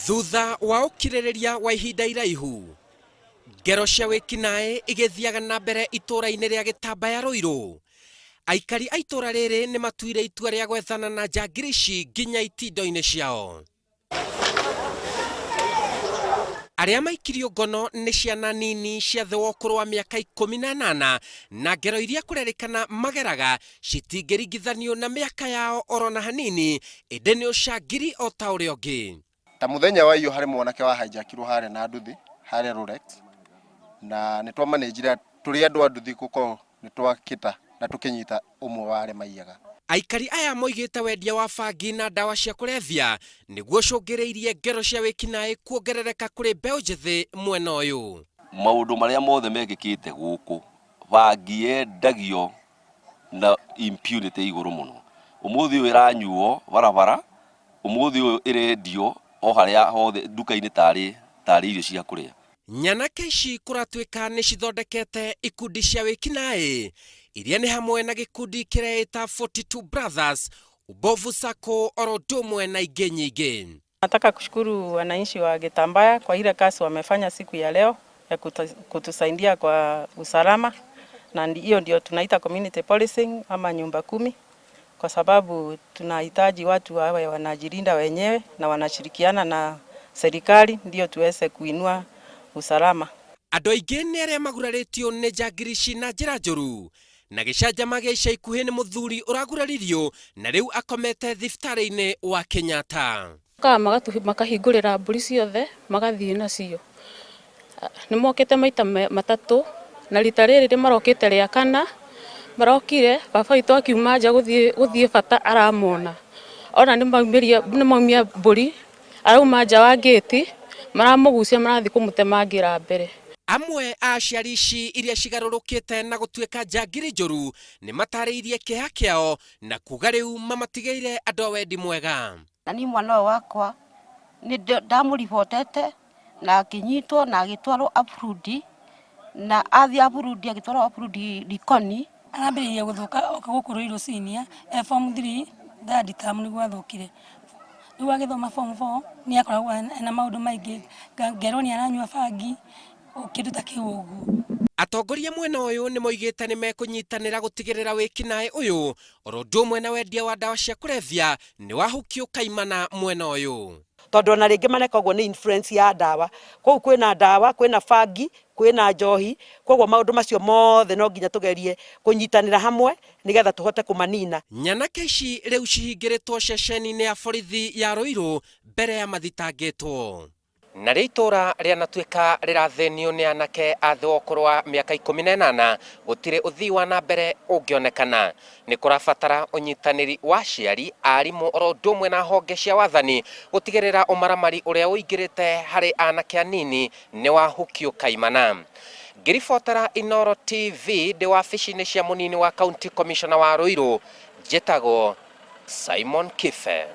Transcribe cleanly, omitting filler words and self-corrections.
Thutha wa ukirĩrĩria wa ihinda iraihu, ngero cia wĩkinaĩ igĩthiaga na mbere itũra-inĩ rĩa Gĩtambaya Rũirũ. Aikari a itũra rĩrĩ nĩ matuire itua rĩa gwethana na njangiri ici nginya itindo-inĩ ciao. Arĩa maikirio ngono nĩ ciana nini cia thĩ wa ũkũrũ wa mĩaka 18 na ngero iria kũrerĩkana mageraga citingĩringithanio na mĩaka yao orona hanini, ĩndĩ nĩ ũcangiri o ta ũrĩa ũngĩ. Ta muthenya wa iyo harĩ mwanake wa hijackirwo harĩa na nduthi harĩa Rolex, na nĩ twamanĩnjire tũrĩ andũ a nduthi gũkorwo nĩ twakĩta na tũkĩnyita ũmwe wa arĩa maiyaga. Aikari aya moigĩte wendia wa bangi na ndawa cia kũrebia nĩguo cũngĩrĩirie ngero cia wĩkinaĩ kuongerereka kũrĩ mbeũ njĩthĩ mwena ũyũ. Maũndũ marĩa mothe mekĩkĩte gũkũ, bangi yendagio na impunity igũrũ mũno. Ũmũthĩ ũyũ ĩranyuo barabara, ũmũthĩ ũyũ ĩrendio o harĩa hothe nduka-inĩ tarĩ irio cia kũrĩa. Nyanake ici kũratuĩka nĩ cithondekete ikundi cia wĩkinaĩ iria nĩ hamwe na gĩkundi kĩreĩta 42 Brothers, Ubovu Sacco, oro ũndũ ũmwe na ingĩ nyingĩ. Nataka kushukuru wananchi wa Gitambaya kwa ile kazi wamefanya siku ya leo ya kutusaidia kwa usalama, na hiyo ndio tunaita community policing ama nyumba 10, kwa sababu tunahitaji watu wawe wanajilinda wenyewe na wanashirikiana na serikali ndio tuweze kuinua usalama. Andũ aingĩ nĩ arĩa magurarĩtio nĩ njangiri ici na njĩra njũru, na gĩcanjama gĩa ica ikuhĩ nĩ mũthuri ũraguraririo na rĩu akomete thibitarĩ-inĩ wa Kenyatta. Makahingũrĩra mbũri ciothe magathiĩ nacio. Nĩ mokĩte maita matatũ na rita rĩrĩ marokĩte rĩa kana. Marokire baba witũ akiuma nja gũthiĩ bata aramona. Ona nĩ maumia mbũri arauma nja wa gate maramũgucia marathiĩ kũmũtemangira mbere. Amwe a aciari ici iria cigarũrũkĩte na gũtuĩka njangiri njũru nĩ matarĩirie kĩeha kĩao na kuga rĩu mamatigĩire andũ a wendi mwega. Na ni mwana wakwa nĩ ndamũribotete na akinyitwo na agĩtwarwo Aburudi, na athiĩ Aburudi agĩtwarwo Aburudi Likoni. Arambĩrĩirie gũthũka gũkũ Rũirũ senior form 3 third term nĩguo athũkire. Rĩu agĩthoma form 4 nĩ akoragwo na maũndũ maingĩ, ngerwo nĩ aranyua bangi kĩndũ ta kĩu ũguo. Atongoria mwena ũyũ nĩ moigĩte nĩ mekũnyitanĩra gũtigĩrĩra wĩkinaĩ ũyũ oro ũndũ ũmwe na wendia wa ndawa cia kũrebia nĩ wahukio kaimana mwena ũyũ. Tondũ na rĩngĩ manekagwo nĩ influence ya ndawa, kũu kwĩna ndawa, kwĩna bangi, kwĩna njohi, koguo maũndũ macio mothe no nginya tũgerie kũnyitanĩra hamwe nĩgetha tũhote kũmanina. Nyanake ici rĩu cihingĩrĩtwo ceceni-inĩ ya borithi ya Rũirũ mbere ya mathitangĩtwo. Na rĩa itũra rĩanatuĩka rĩrathenio nĩ anake a thĩ wa ũkũrũ wa mĩaka 18 gũtirĩ ũthii wa na mbere ũngĩonekana. Nĩ kũrabatara ũnyitanĩri wa aciari, arimũ oro ũndũ ũmwe na honge cia wathani gũtigĩrĩra ũmaramari ũrĩa ũingĩrĩte harĩ anake anini nĩ wahukio kaimana. Ngĩribotera Inooro TV ndĩ wabici-inĩ cia mũnini wa County Commissioner wa Rũirũ, njĩtagwo Simon Kife.